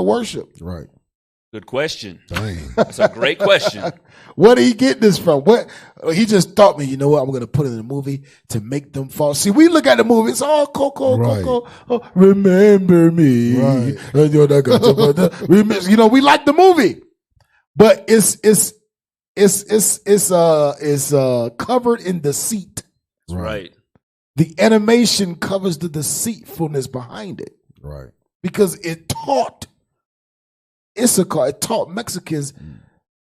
worship? Right. Good question. Dang. That's a great question. Where did he get this from? What he just thought me, you know what? I'm going to put it in the movie to make them fall. See, we look at the movie. It's all Coco, Right. Coco. Oh, remember me. Right. You know, we like the movie, but it's covered in deceit. Right. The animation covers the deceitfulness behind it. Right. Because it taught Issachar, it taught Mexicans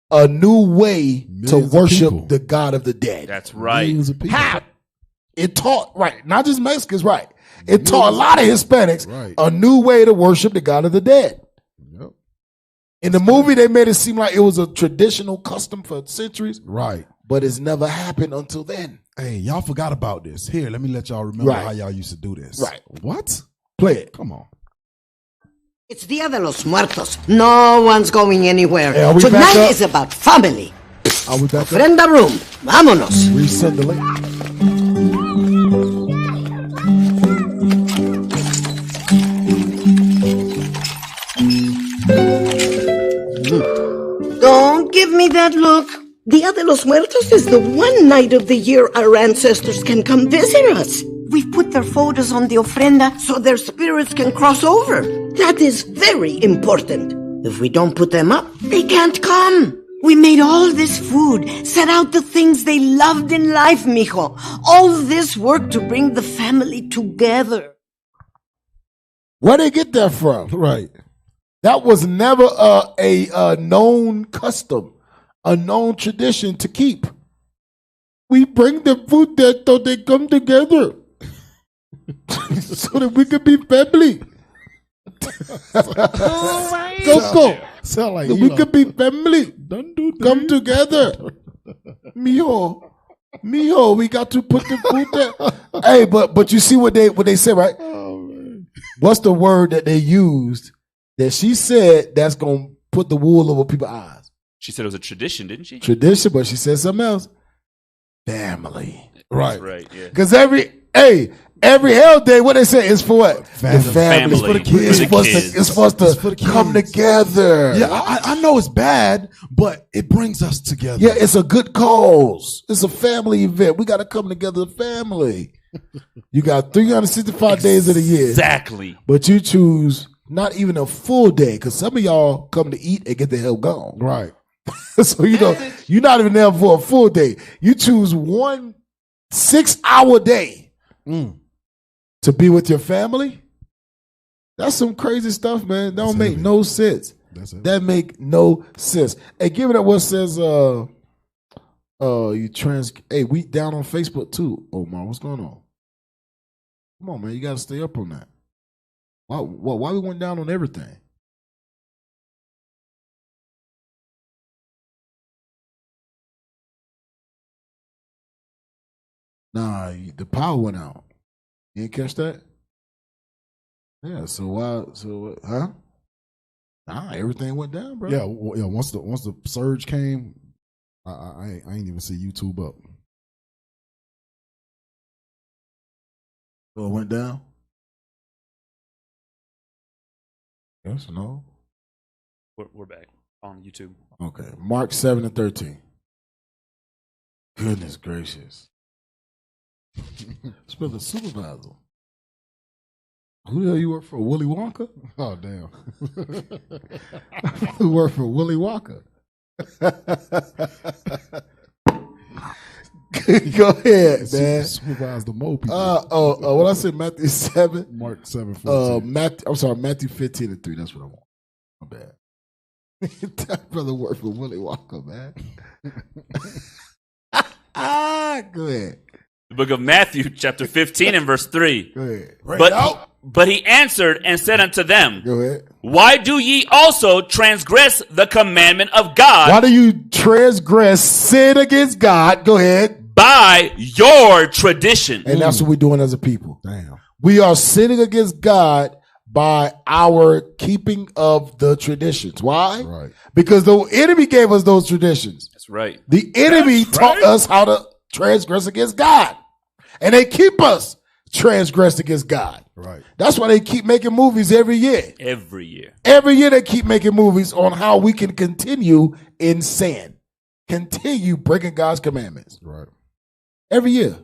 a new way Millions to of worship people. the God of the dead. That's right. Millions of people. How? It taught, right, not just Mexicans, right. It taught a lot of Hispanics Right. a new way to worship the God of the dead. Yep. In the movie, they made it seem like it was a traditional custom for centuries, Right. but it's never happened until then. Hey, y'all forgot about this. Here, let me let y'all remember Right. how y'all used to do this. Right. What? Play it. Come on. It's Dia de los Muertos. No one's going anywhere. Hey, are we back Tonight up? is about family. Are we back up? Ofrenda room. Vámonos. Resend the link. Don't give me that look. Dia de los Muertos is the one night of the year our ancestors can come visit us. We've put their photos on the ofrenda so their spirits can cross over. That is very important. If we don't put them up, they can't come. We made all this food, set out the things they loved in life, mijo. All this work to bring the family together. Where they get that from? Right. That was never a known custom, a known tradition to keep. We bring the food there so they come together, so that we can be family. Go. Sound like We could be family. Don't do that. Come together. Mijo, we got to put the food there. Hey, but you see what they said, right? Oh, man. What's the word that they used that she said that's gonna put the wool over people's eyes? She said it was a tradition, didn't she? Tradition, but she said something else. Family. Right. Right, yeah. Because every hell day, what they say is for what? Family. The family. It's for the It's kids. supposed It's for to the come kids. together. Yeah, I know it's bad, but it brings us together. Yeah, it's a good cause. It's a family event. We got to come together as a family. You got 365 days of the year. Exactly. But you choose not even a full day, because some of y'all come to eat and get the hell gone. Right. So, you're not even there for a full day. You choose 1 6-hour day to be with your family. That's some crazy stuff, man. Don't make no sense. That's it. That make no sense. Hey, give it up what says hey, we down on Facebook too. Oh man, what's going on? Come on, man, you gotta stay up on that. Why we went down on everything? Nah, the power went out. You didn't catch that? Yeah, so why? So huh? Nah, everything went down, bro. Yeah, yeah. Once the surge came, I ain't even see YouTube up. So it went down. Yes, no. We're back on YouTube. Okay, Mark 7:13. Goodness gracious. Spell the supervisor. Who the hell you work for? Willy Wonka? Oh damn! Who work for Willy Wonka? Go ahead, man. Supervise the Mo people. What I said, Matthew 7. Mark 7:14. Matthew 15:3. That's what I want. My bad. That brother worked for Willy Wonka, man. Go ahead. The book of Matthew, chapter 15 and verse 3. Go ahead. But he answered and said unto them, Go ahead. Why do ye also transgress the commandment of God Why do you transgress, sin against God? Go ahead. by your tradition? And that's what we're doing as a people. Damn. We are sinning against God by our keeping of the traditions. Why? Right. Because the enemy gave us those traditions. That's right. The enemy taught us how to transgress against God. And they keep us transgressed against God. Right. That's why they keep making movies every year. Every year. Every year they keep making movies on how we can continue in sin. Continue breaking God's commandments. Right. Every year.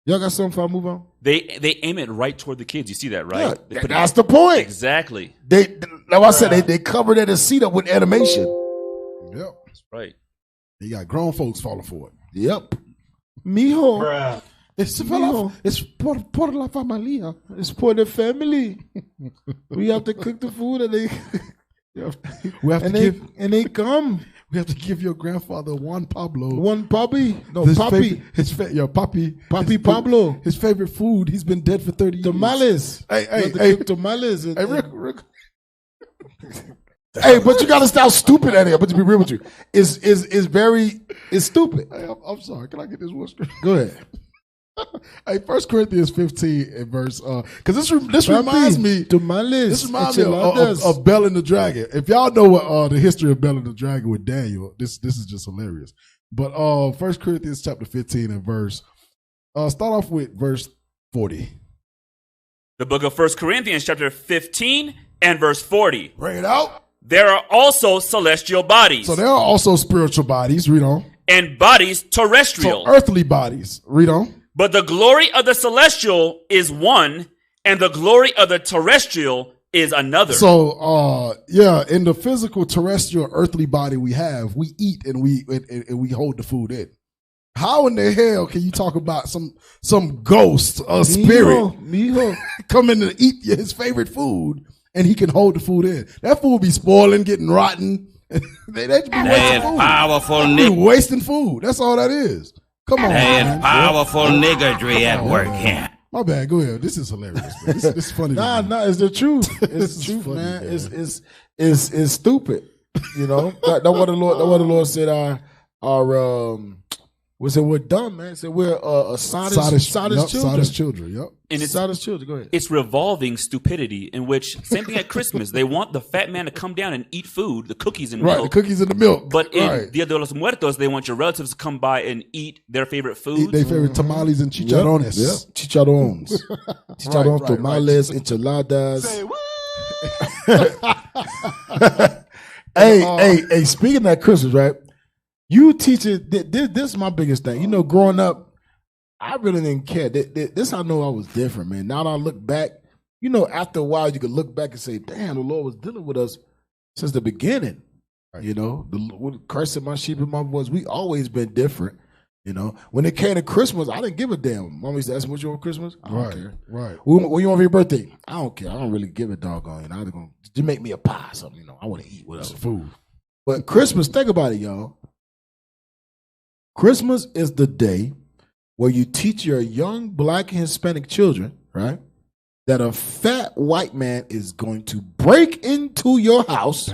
Y'all got something before I move on? They aim it right toward the kids. You see that, right? Yeah, that's the point. Exactly. Like I said, they cover that seat up with animation. Yep. That's right. You got grown folks falling for it. Yep. Mijo. It's por la familia. It's for the family. We have to cook the food and they come. We have to give your grandfather Juan Pablo. One puppy. No, His puppy. Papi Pablo. His favorite food. He's been dead for 30 years. Tamales. Hey. Tamales. Hey, Rick. Hey, but you gotta stop stupid at it. But to be real with you, it's stupid. Hey, I'm sorry. Can I get this one straight? Go ahead. Hey, 1 Corinthians 15 and verse, because this reminds me Tamales. of Bel and the Dragon. If y'all know what the history of Bel and the Dragon with Daniel, this is just hilarious. But 1 Corinthians chapter 15 and verse, start off with verse 40. The book of 1 Corinthians chapter 15 and verse 40. Bring it out. There are also celestial bodies. So there are also spiritual bodies. Read on. And bodies terrestrial. So earthly bodies. Read on. But the glory of the celestial is one, and the glory of the terrestrial is another. So, in the physical, terrestrial, earthly body we have, we eat and we hold the food in. How in the hell can you talk about some ghost or spirit come in and eat his favorite food and he can hold the food in? That food be spoiling, getting rotten. They just be wasting food. Powerful They be wasting food. That's all that is. Come on, man. Powerful niggardry at work here. My bad. Go ahead. This is hilarious, man. This is funny. Nah, it's the truth. It's the truth, funny, man. man. It's stupid. You know, that's what the Lord said. We're dumb, man. So we're sodist children. Sodist children. Yep. And it's sodist children. Go ahead. It's revolving stupidity in which, same thing at Christmas, they want the fat man to come down and eat food, the cookies and milk. Right, the cookies and the milk. But in Dia de los Muertos, they want your relatives to come by and eat their favorite foods. Eat their favorite tamales and chicharrones. Yep. Chicharrones. Chicharrones, tamales, enchiladas. Say what? Hey, speaking of that Christmas, right? You teaching, this is my biggest thing. You know, growing up, I really didn't care. This I know I was different, man. Now that I look back, you know, after a while, you could look back and say, damn, the Lord was dealing with us since the beginning. Right. You know, the Christ and my sheep and my voice, we always been different. You know, when it came to Christmas, I didn't give a damn. Mom used to ask me what you want for Christmas. I don't care. Right. What you want for your birthday? I don't care. I don't really give a doggone. You know, I'm gonna just make me a pie or something. You know, I want to eat whatever. Food. But Christmas, think about it, y'all. Christmas is the day where you teach your young black and Hispanic children, right, that a fat white man is going to break into your house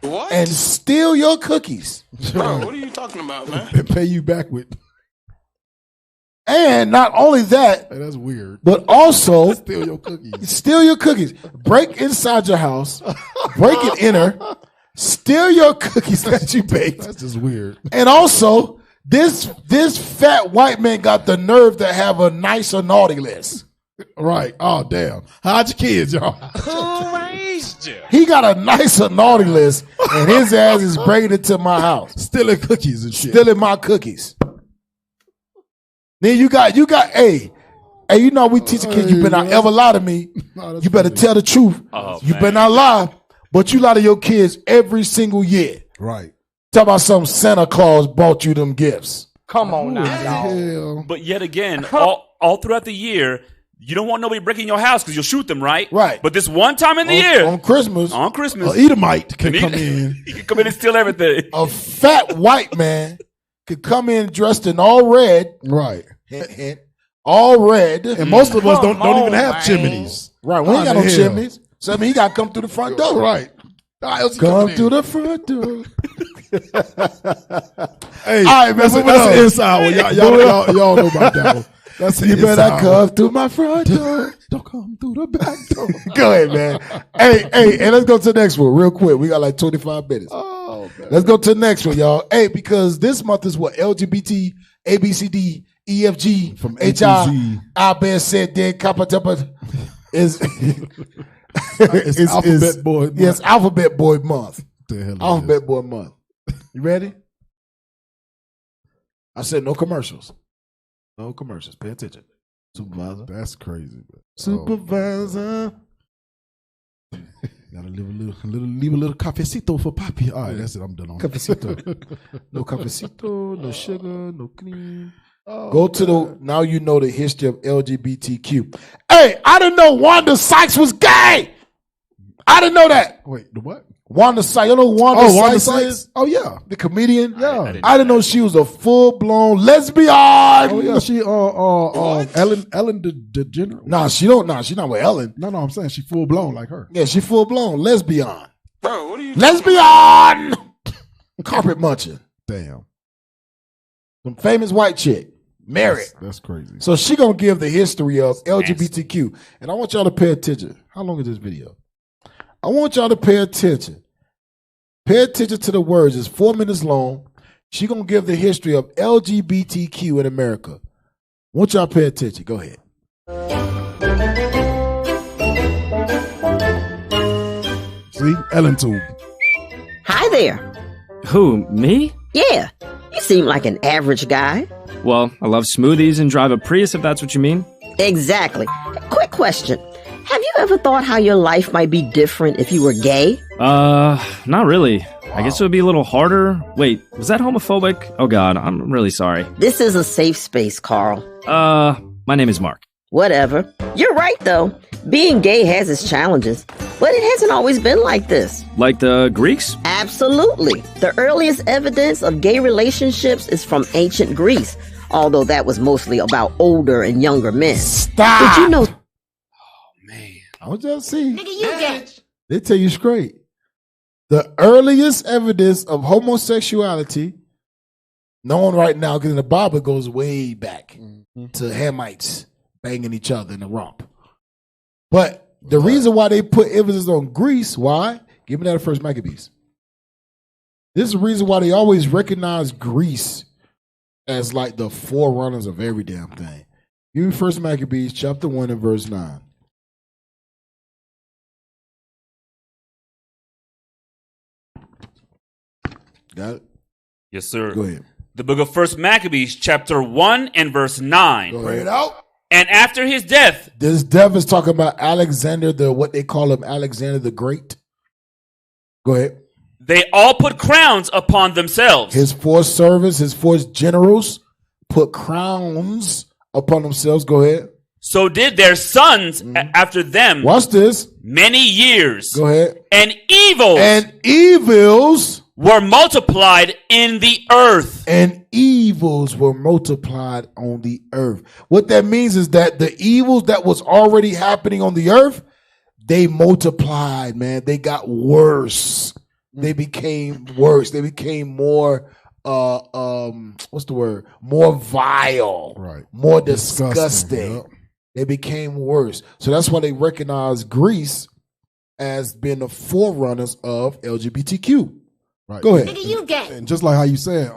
and steal your cookies. Bro, what are you talking about, man? And pay you back with. And not only that, Hey, that's weird. but also Steal your cookies. steal your cookies. Break inside your house, break and enter, steal your cookies that you baked. That's just weird. And also, this fat white man got the nerve to have a nice or naughty list. Right. Oh, damn. How'd your kids, y'all? Who raised you? He got a nice or naughty list, and his ass is breaking into my house, Stealing cookies and shit. stealing my cookies. Then you got, hey, you know we teach the kids, you better not ever lie to me. No, You better tell the truth. Oh, You man. better not lie, but you lie to your kids every single year. Right. Talk about some Santa Claus bought you them gifts. Come on now, dog. Hell. But yet again, all throughout the year, you don't want nobody breaking your house because you'll shoot them, right? Right. But this one time in the year, On Christmas, on Christmas, Edomite can come in. he can come in and steal everything. a fat white man could come in dressed in all red, Right. hint, hint, all red. And most of us don't even have man. chimneys. Right, we ain't got no How the hell? chimneys. So I mean, he got to come through the front door. Right. How else he Come coming through in? the front door. Hey, All right, man, that's moving an on. inside one. Y'all know about that one. That's You an better inside come through my front door. one. Don't come through the back door. Go ahead, man. Hey, and let's go to the next one real quick. We got like 25 minutes. Oh, man. Let's go to the next one, y'all. Hey, because this month is what LGBT, ABCD, EFG From A to HI Z. Albert said then Kappa is It's Alphabet Boy Month. Yes, Alphabet Boy Month. The hell is Alphabet Boy Month. You ready? I said no commercials. No commercials. Pay attention. Supervisor. That's crazy. Bro. Supervisor. Gotta leave a little cafecito for Papi. All right, that's it. I'm done on Cafecito. No cafecito, no sugar, no cream. Go to the, now you know the history of LGBTQ. Hey, I didn't know Wanda Sykes was gay. I didn't know that. Wait, the what? Wanda Sykes. You know who Wanda Sykes is? Oh, yeah. The comedian? Yeah. I didn't know she was a full-blown lesbian. Oh, yeah. She, Ellen DeGeneres? Nah, she don't. Nah, she not with Ellen. No, I'm saying she full blown like her. Yeah, she full-blown lesbian. Bro, what are you Lesbian! Carpet munching. Damn. Some famous white chick. Married. That's crazy. So she gonna give the history of LGBTQ. And I want y'all to pay attention. How long is this video? I want y'all to pay attention. Pay attention to the words. It's 4 minutes long. She gonna give the history of LGBTQ in America. I want y'all to pay attention. Go ahead. See? Ellen Tube. Hi there. Who, me? Yeah, you seem like an average guy. Well, I love smoothies and drive a Prius, if that's what you mean. Exactly. Quick question. Have you ever thought how your life might be different if you were gay? Not really. I guess it would be a little harder. Wait, was that homophobic? Oh god, I'm really sorry. This is a safe space, Carl. My name is Mark. Whatever. You're right, though. Being gay has its challenges, but it hasn't always been like this. Like the Greeks? Absolutely. The earliest evidence of gay relationships is from ancient Greece, although that was mostly about older and younger men. Stop! Did you know? I want y'all to see. They tell you straight. The earliest evidence of homosexuality known right now, because in the Bible it goes way back to Hamites banging each other in the rump. But the reason why they put emphasis on Greece, why? Give me that first Maccabees. This is the reason why they always recognize Greece as like the forerunners of every damn thing. Give me first Maccabees chapter 1 and verse 9. Got it? Yes, sir. Go ahead. The book of First Maccabees, chapter 1 and verse 9. Go ahead. Out. And after his death, This death is talking about Alexander, what they call him, Alexander the Great. Go ahead. they all put crowns upon themselves. His four servants, his four generals put crowns upon themselves. Go ahead. So did their sons after them Watch this. many years. Go ahead. And evils And evils were multiplied in the earth. and evils were multiplied on the earth. What that means is that the evils that was already happening on the earth, they multiplied, man. They got worse. They became worse. They became more what's the word? More vile. Right. More disgusting. Yep. They became worse. So that's why they recognize Greece as being the forerunners of LGBTQ. Right. Go ahead. And just like how you said,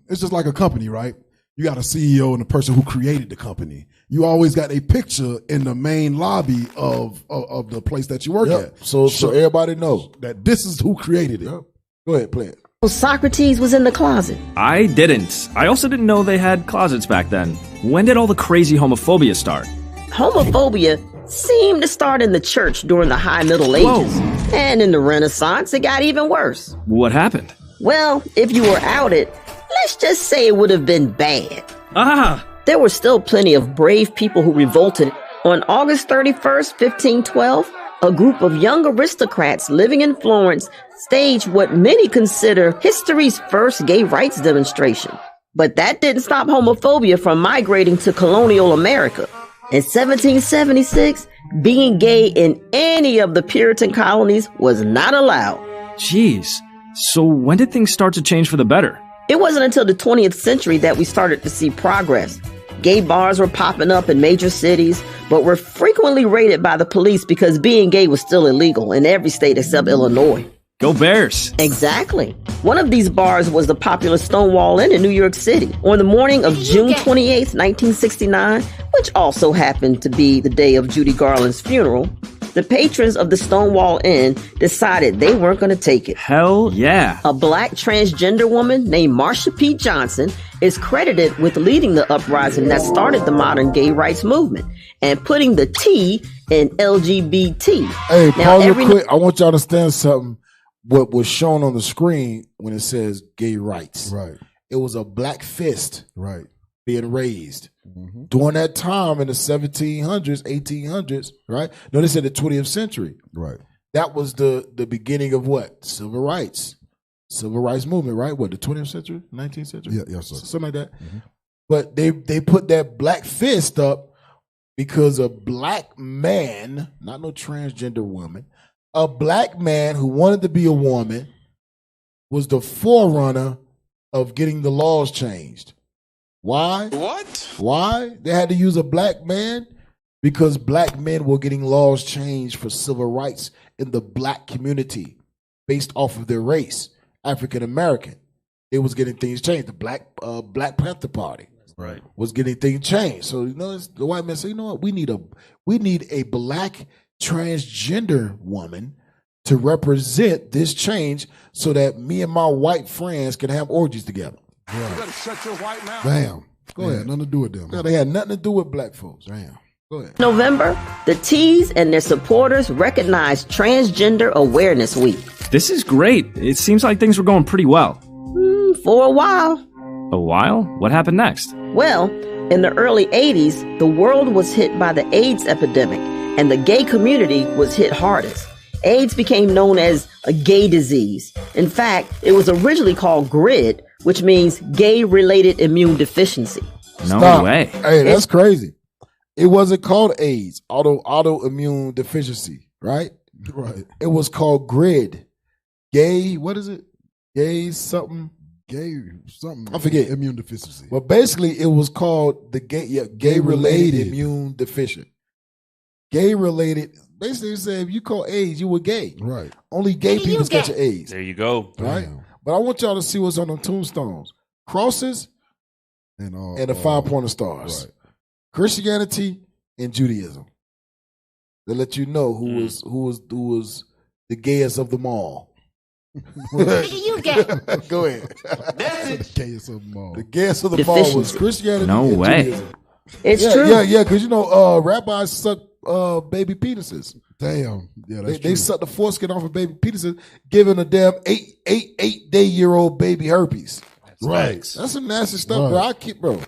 it's just like a company, right? You got a CEO and the person who created the company. You always got a picture in the main lobby of the place that you work Yep. at. So everybody knows. That this is who created it. Yep. Go ahead, play it. Socrates was in the closet. I didn't. I also didn't know they had closets back then. When did all the crazy homophobia start? Homophobia seemed to start in the church during the High Middle Ages. And in the Renaissance, it got even worse. What happened? Well, if you were outed, let's just say it would have been bad. Ah! There were still plenty of brave people who revolted. On August 31st, 1512, a group of young aristocrats living in Florence staged what many consider history's first gay rights demonstration. But that didn't stop homophobia from migrating to colonial America. In 1776, being gay in any of the Puritan colonies was not allowed. Jeez. So when did things start to change for the better? It wasn't until the 20th century that we started to see progress. Gay bars were popping up in major cities, but were frequently raided by the police because being gay was still illegal in every state except Illinois. Go Bears. Exactly. One of these bars was the popular Stonewall Inn in New York City. On the morning of June 28th, 1969, which also happened to be the day of Judy Garland's funeral, the patrons of the Stonewall Inn decided they weren't going to take it. Hell yeah. A black transgender woman named Marsha P. Johnson is credited with leading the uprising that started the modern gay rights movement and putting the T in LGBT. Hey, pause real quick. I want y'all to understand something. What was shown on the screen when it says gay rights. Right. It was a black fist Right. being raised. During that time in the 1700s, 1800s, right? No, they said the 20th century. Right. That was the beginning of what? Civil rights. Civil rights movement, right? What, the 20th century? 19th century? Yeah, yes, sir. Something like that. But they put that black fist up because a black man, not no transgender woman, a black man who wanted to be a woman was the forerunner of getting the laws changed. Why? What? Why? They had to use a black man because black men were getting laws changed for civil rights in the black community based off of their race, African American. It was getting things changed. The Black Panther Party was getting things changed. So the white man said, you know what? We need a black transgender woman to represent this change so that me and my white friends can have orgies together. You better shut your white mouth. Bam. Go ahead. Nothing to do with them. No, they had nothing to do with black folks. Damn. Go ahead. November, the T's and their supporters recognized Transgender Awareness Week. This is great. It seems like things were going pretty well. For a while. A while? What happened next? Well, in the early 80s, the world was hit by the AIDS epidemic, and the gay community was hit hardest. AIDS became known as a gay disease. In fact, it was originally called GRID, which means gay-related immune deficiency. No way. Hey, that's crazy. It wasn't called AIDS, autoimmune deficiency, right? Right. It was called GRID. Gay, what is it? Gay something? I forget. Immune deficiency. But basically, it was called the gay-related immune deficient. Gay-related, basically it said if you call AIDS, you were gay. Right. Only gay people catch AIDS. There you go. Right? Damn. But I want y'all to see what's on them tombstones. Crosses and the 5-pointer stars. Right. Christianity and Judaism. They let you know who was the gayest of them all. You get. Go ahead. The gayest of them all. The gayest of them all was Christianity No and way. Judaism. It's true. Yeah, because rabbis suck baby penises. Damn. Yeah, that's They true. suck the foreskin off of baby penises, giving a damn 8-day-old baby herpes. Right. That's some nasty stuff, bro. I keep, bro.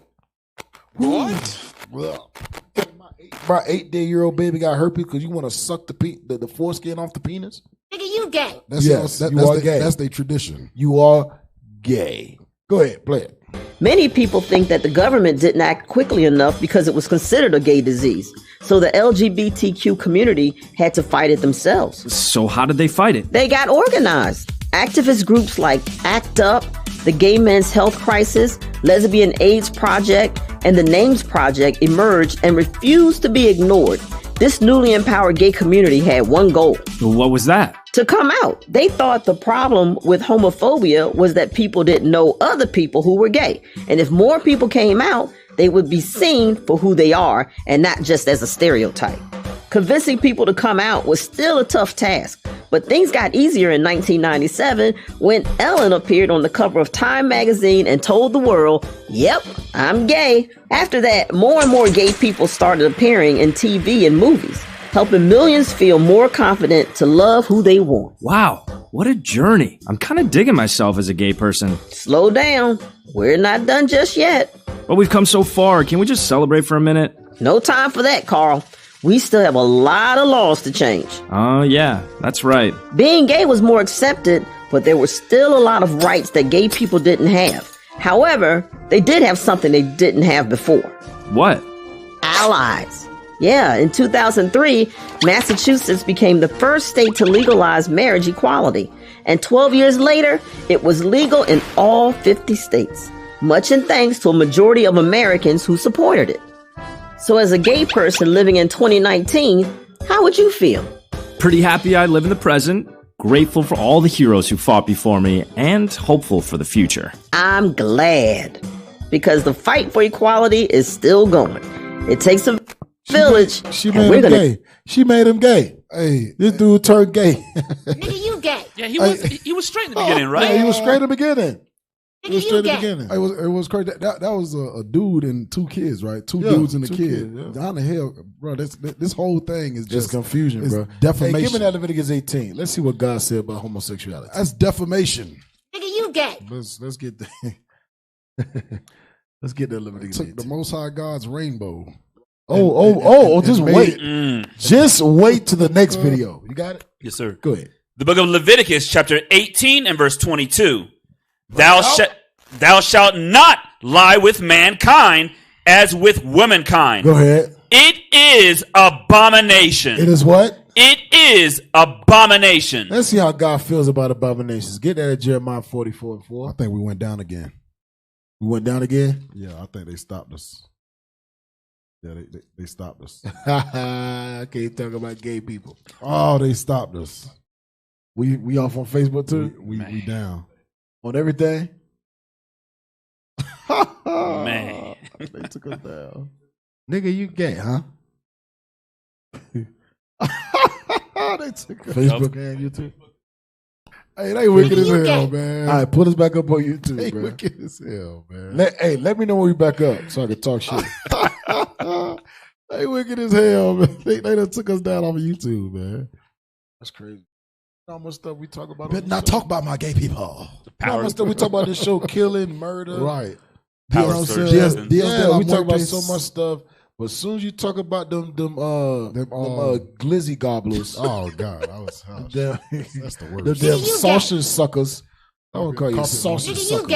What? My 8-day-old baby got herpes because you want to suck the foreskin off the penis? Nigga, you gay. Yes, you are gay. That's their tradition. You are gay. Go ahead, play it. Many people think that the government didn't act quickly enough because it was considered a gay disease. So the LGBTQ community had to fight it themselves. So how did they fight it? They got organized. Activist groups like ACT UP, the Gay Men's Health Crisis, Lesbian AIDS Project, and the Names Project emerged and refused to be ignored. This newly empowered gay community had one goal. What was that? To come out. They thought the problem with homophobia was that people didn't know other people who were gay. And if more people came out, they would be seen for who they are and not just as a stereotype. Convincing people to come out was still a tough task, but things got easier in 1997 when Ellen appeared on the cover of Time magazine and told the world, "Yep, I'm gay." After that, more and more gay people started appearing in TV and movies, helping millions feel more confident to love who they want. Wow, what a journey. I'm kind of digging myself as a gay person. Slow down. We're not done just yet. But we've come so far. Can we just celebrate for a minute? No time for that, Carl. We still have a lot of laws to change. Oh, yeah, that's right. Being gay was more accepted, but there were still a lot of rights that gay people didn't have. However, they did have something they didn't have before. What? Allies. Yeah, in 2003, Massachusetts became the first state to legalize marriage equality. And 12 years later, it was legal in all 50 states, much in thanks to a majority of Americans who supported it. So as a gay person living in 2019, how would you feel? Pretty happy I live in the present. grateful for all the heroes who fought before me, and hopeful for the future. I'm glad, because the fight for equality is still going. It takes a village. She made him gay. She made him gay. Hey, this dude turned gay. Nigga, you gay. Yeah, he was straight in the beginning, right? Yeah, he was straight in the beginning. He was straight in the gay. beginning. it was crazy. That was a dude and two kids, right? Two dudes and a kid. How the hell, bro? This whole thing is just confusion, bro. Defamation. Hey, give me that Leviticus 18. Let's see what God said about homosexuality. That's defamation. Nigga, you gay. Let's get the let's get that Leviticus 18. Took the Most High God's rainbow. Just wait. Just wait to the next video. You got it? Yes, sir. Go ahead. The book of Leviticus, chapter 18 and verse 22. Thou shalt not lie with mankind as with womankind. Go ahead. It is abomination. It is what? It is abomination. Let's see how God feels about abominations. Get that at Jeremiah 44:4. I think we went down again. We went down again? Yeah, I think they stopped us. Yeah, they stopped us. I can't talk about gay people. Oh, they stopped us. We off on Facebook too? We down. On everything? Man. They took us down. Nigga, you gay, huh? They took us. Facebook and YouTube. Hey, they wicked as hell, man. All right, put us back up on YouTube, They bro. wicked as hell, man. Let me know when we back up so I can talk shit. They wicked as hell, man. They done took us down off of YouTube, man. That's crazy. How much stuff we talk about? Better not talk about my gay people. How much stuff we talk about this show? Killing, murder, Right. You know what I'm saying? Yeah, we talk about so much stuff. But as soon as you talk about them glizzy gobblers, Oh God, I was them, that's the the worst. damn sausage suckers. I don't call you sausage Nigga, you suckers. gay.